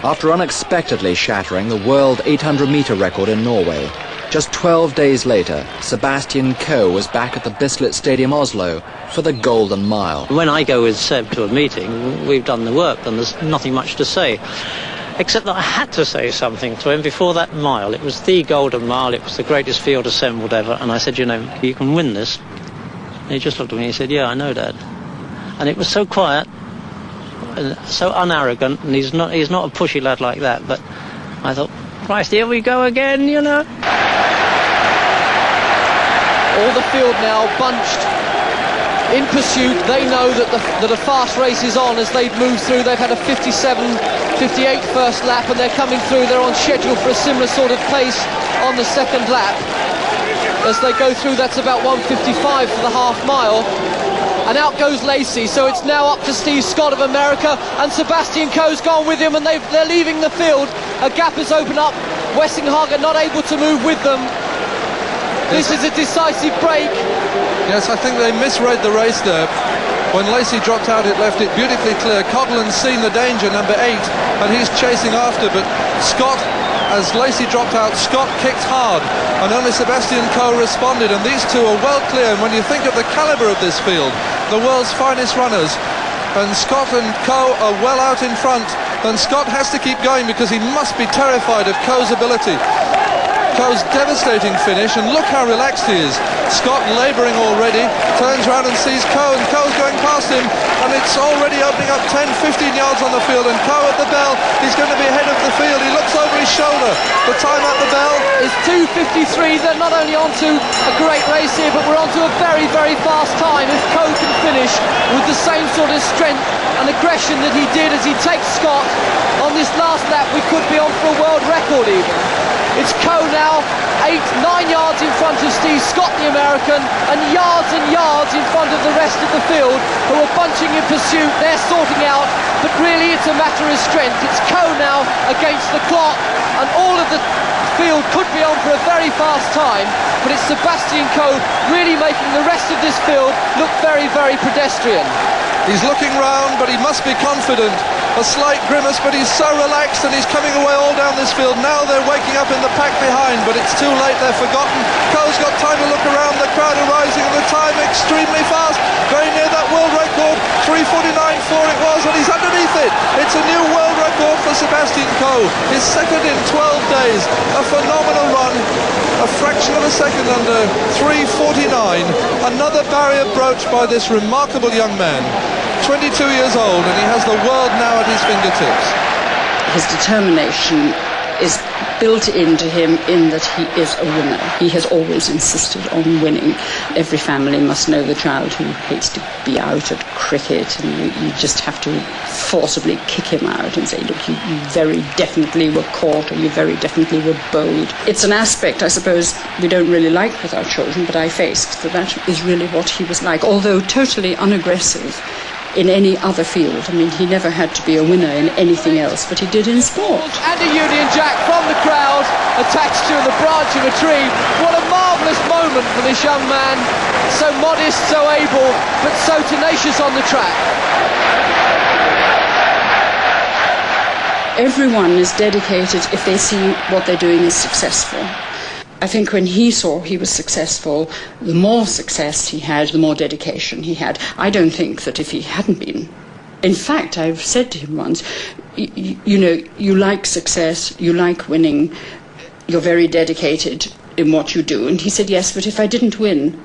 After unexpectedly shattering the world 800-metre record in Norway, just 12 days later, Sebastian Coe was back at the Bislett Stadium, Oslo, for the Golden Mile. When I go with Seb to a meeting, we've done the work and there's nothing much to say. Except that I had to say something to him before that mile. It was the Golden Mile, it was the greatest field assembled ever, and I said, you know, you can win this. And he just looked at me and he said, yeah, I know, Dad. And it was so quiet, and so unarrogant, and he's not a pushy lad like that, but I thought, Christ, here we go again, you know. All the field now bunched in pursuit. They know that a fast race is on as they move through. They've had a 58 first lap and they're coming through. They're on schedule for a similar sort of pace on the second lap. As they go through, that's about 1:55 for the half mile. And out goes Lacey, so it's now up to Steve Scott of America, and Sebastian Coe's gone with him, and they're leaving the field. A gap has opened up. Wessinghagen not able to move with them. This is a decisive break. Yes, I think they misread the race there. When Lacey dropped out, it left it beautifully clear. Coughlin's seen the danger, number 8, and he's chasing after, but Scott, as Lacey dropped out, Scott kicked hard, and only Sebastian Coe responded, and these two are well clear. And when you think of the calibre of this field, the world's finest runners, and Scott and Coe are well out in front, and Scott has to keep going because he must be terrified of Coe's ability. Coe's devastating finish, and look how relaxed he is. Scott labouring already, turns around and sees Coe, and Coe's going past him, and it's already opening up 10-15 yards on the field, and Coe at the bell, he's going to be ahead of the field. He looks over his shoulder. The time at the bell is 2:53. They're not only onto a great race here, but we're onto a very, very fast time. If Coe can finish with the same sort of strength and aggression that he did as he takes Scott on this last lap, we could be on for a world record even. It's Coe now, 8-9 yards in front of Steve Scott, the American, and yards in front of the rest of the field, who are bunching in pursuit. They're sorting out, but really it's a matter of strength. It's Coe now against the clock, and all of the field could be on for a very fast time, but it's Sebastian Coe really making the rest of this field look very, very pedestrian. He's looking round, but he must be confident. A slight grimace, but he's so relaxed, and he's coming away all down this field. Now they're waking up in the pack behind, but it's too late, they're forgotten. Coe's got time to look around, the crowd are rising, and the time extremely fast, very near that world record, 3:49.4 it was, and he's underneath it. It's a new world record for Sebastian Coe, his second in 12 days, a phenomenal run, a fraction of a second under 3:49, another barrier broached by this remarkable young man. 22 years old, and he has the world now at his fingertips. His determination is built into him in that he is a winner. He has always insisted on winning. Every family must know the child who hates to be out at cricket, and you just have to forcibly kick him out and say, look, you very definitely were caught, or you very definitely were bowled. It's an aspect, I suppose, we don't really like with our children, but I faced that is really what he was like, although totally unaggressive in any other field. I mean, he never had to be a winner in anything else, but he did in sport. And a Union Jack from the crowd attached to the branch of a tree. What a marvellous moment for this young man. So modest, so able, but so tenacious on the track. Everyone is dedicated if they see what they're doing is successful. I think when he saw he was successful, the more success he had, the more dedication he had. I don't think that if he hadn't been... In fact, I've said to him once, you know, you like success, you like winning, you're very dedicated in what you do. And he said, yes, but if I didn't win,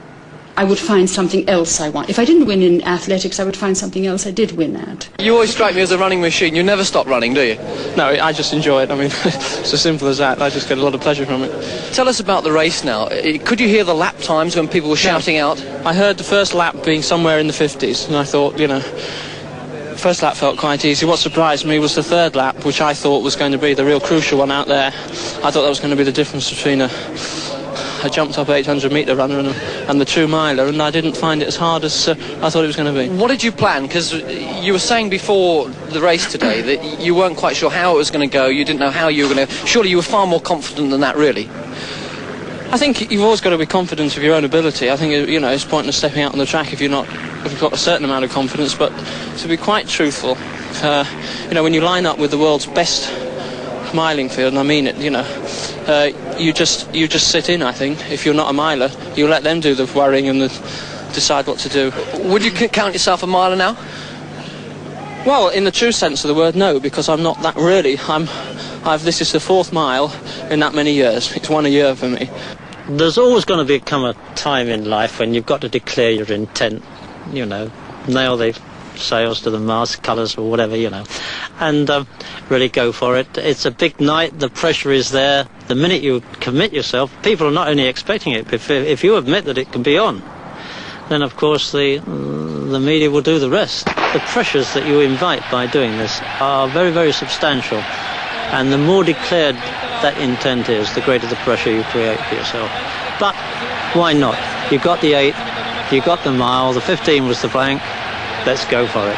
I would find something else I want. If I didn't win in athletics, I would find something else I did win at. You always strike me as a running machine. You never stop running, do you? No, I just enjoy it. I mean, it's as simple as that. I just get a lot of pleasure from it. Tell us about the race now. Could you hear the lap times when people were shouting out? I heard the first lap being somewhere in the 50s, and I thought, you know, first lap felt quite easy. What surprised me was the third lap, which I thought was going to be the real crucial one out there. I thought that was going to be the difference between a jumped up 800-metre runner and the 2-miler, and I didn't find it as hard as I thought it was going to be. What did you plan? Because you were saying before the race today that you weren't quite sure how it was going to go, you didn't know how you were going to... Surely you were far more confident than that, really? I think you've always got to be confident of your own ability. I think, you know, it's pointless stepping out on the track if you've got a certain amount of confidence, but to be quite truthful, you know, when you line up with the world's best miling field, and I mean it, you know, you just sit in, I think. If you're not a miler, you let them do the worrying and decide what to do. Would you count yourself a miler now? Well, in the true sense of the word, no, because I'm not that really. This is the 4th mile in that many years. It's 1 a year for me. There's always going to come a time in life when you've got to declare your intent, you know, nail the sails to the mast, colours or whatever, you know, and really go for it. It's a big night, the pressure is there. The minute you commit yourself, people are not only expecting it, but if you admit that it can be on, then of course the media will do the rest. The pressures that you invite by doing this are very, very substantial, and the more declared that intent is, the greater the pressure you create for yourself. But why not? You got the 8, you got the mile, the 15 was the blank. Let's go for it.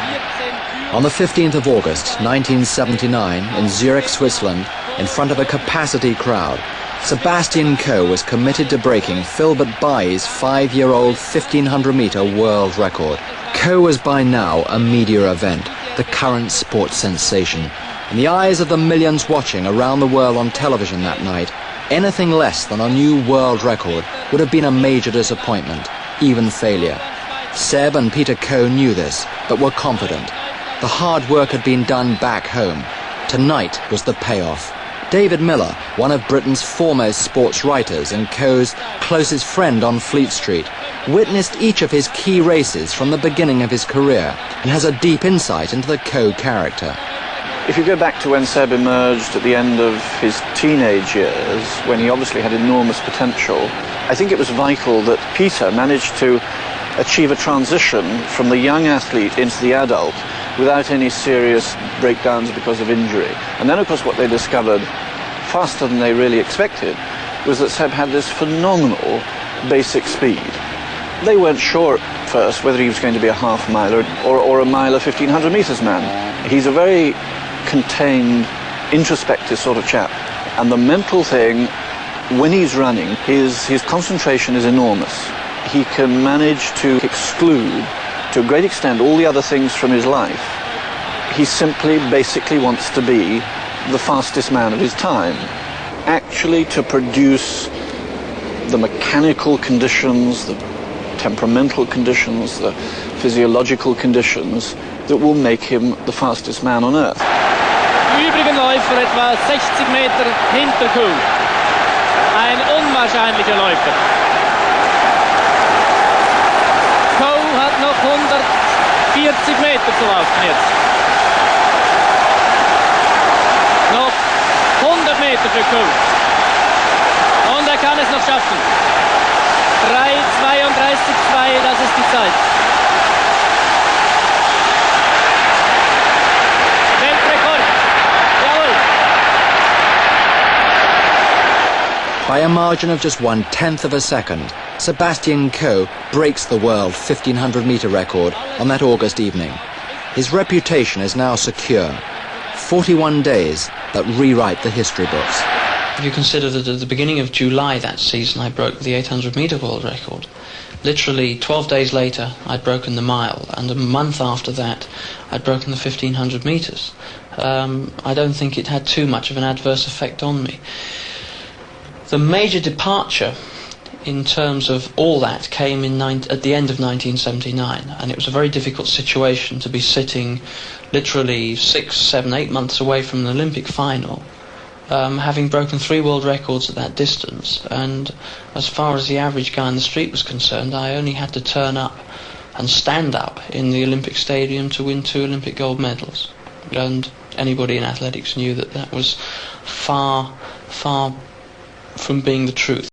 On the 15th of August 1979 in Zurich, Switzerland, in front of a capacity crowd, Sebastian Coe was committed to breaking Philbert Bailly's 5-year-old 1500-metre world record. Coe was by now a media event, the current sports sensation. In the eyes of the millions watching around the world on television that night, anything less than a new world record would have been a major disappointment, even failure. Seb and Peter Coe knew this, but were confident. The hard work had been done back home. Tonight was the payoff. David Miller, one of Britain's foremost sports writers and Coe's closest friend on Fleet Street, witnessed each of his key races from the beginning of his career and has a deep insight into the Coe character. If you go back to when Seb emerged at the end of his teenage years, when he obviously had enormous potential, I think it was vital that Peter managed to achieve a transition from the young athlete into the adult without any serious breakdowns because of injury. And then, of course, what they discovered faster than they really expected was that Seb had this phenomenal basic speed. They weren't sure at first whether he was going to be a half miler or a miler 1500 metres man. He's a very contained, introspective sort of chap. And the mental thing, when he's running, his concentration is enormous. He can manage to exclude, to a great extent, all the other things from his life. He simply, basically wants to be the fastest man of his time. Actually, to produce the mechanical conditions, the temperamental conditions, the physiological conditions that will make him the fastest man on earth. Die übrigen Läufer etwa 60 Meter hinter Coe. Ein unwahrscheinlicher Läufer. Coe hat noch 140 Meter zu laufen jetzt. Noch 100 Meter für Coe. Und er kann es noch schaffen. 3:32,2, das ist die Zeit. By a margin of just 1/10 of a second, Sebastian Coe breaks the world 1500-metre record on that August evening. His reputation is now secure. 41 days that rewrite the history books. If you consider that at the beginning of July that season I broke the 800-metre world record, literally 12 days later I'd broken the mile, and a month after that I'd broken the 1500 metres. I don't think it had too much of an adverse effect on me. The major departure in terms of all that came at the end of 1979, and it was a very difficult situation to be sitting literally 6, 7, 8 months away from an Olympic final, having broken 3 world records at that distance, and as far as the average guy on the street was concerned, I only had to turn up and stand up in the Olympic Stadium to win 2 Olympic gold medals. And anybody in athletics knew that that was far, far from being the truth.